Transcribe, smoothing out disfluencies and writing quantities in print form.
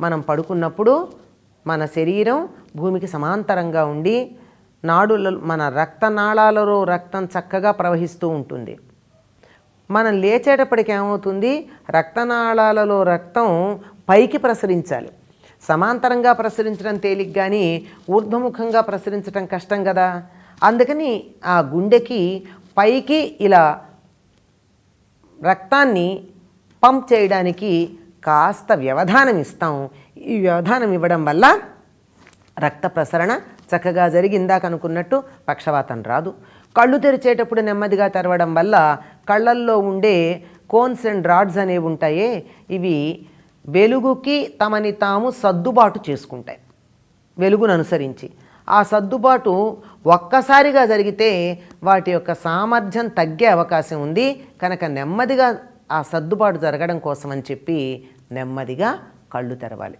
మనం పడుకున్నప్పుడు మన శరీరం భూమికి సమాంతరంగా ఉండి మన రక్తనాళాలలో రక్తం చక్కగా ప్రవహిస్తూ ఉంటుంది. మనం లేచేటప్పటికి ఏమవుతుంది, రక్తనాళాలలో రక్తం పైకి ప్రసరించాలి. సమాంతరంగా ప్రసరించడం తేలిక కానీ ఊర్ధ్వముఖంగా ప్రసరించడం కష్టం కదా. అందుకని ఆ గుండెకి పైకి ఇలా రక్తాన్ని పంప్ చేయడానికి కాస్త వ్యవధానం ఇస్తాం. ఈ వ్యవధానం ఇవ్వడం వల్ల రక్త ప్రసరణ చక్కగా జరిగిందాక అనుకున్నట్టు పక్షవాతం రాదు. కళ్ళు తెరిచేటప్పుడు నెమ్మదిగా తెరవడం వల్ల కళ్ళల్లో ఉండే కోన్స్ అండ్ రాడ్స్ అనేవి ఉంటాయే, ఇవి వెలుగుకి తమని తాము సర్దుబాటు చేసుకుంటాయి వెలుగును అనుసరించి. ఆ సర్దుబాటు ఒక్కసారిగా జరిగితే వాటి యొక్క సామర్థ్యం తగ్గే అవకాశం ఉంది. కనుక నెమ్మదిగా ఆ సర్దుబాటు జరగడం కోసం అని చెప్పి నెమ్మదిగా కళ్ళు తెరవాలి.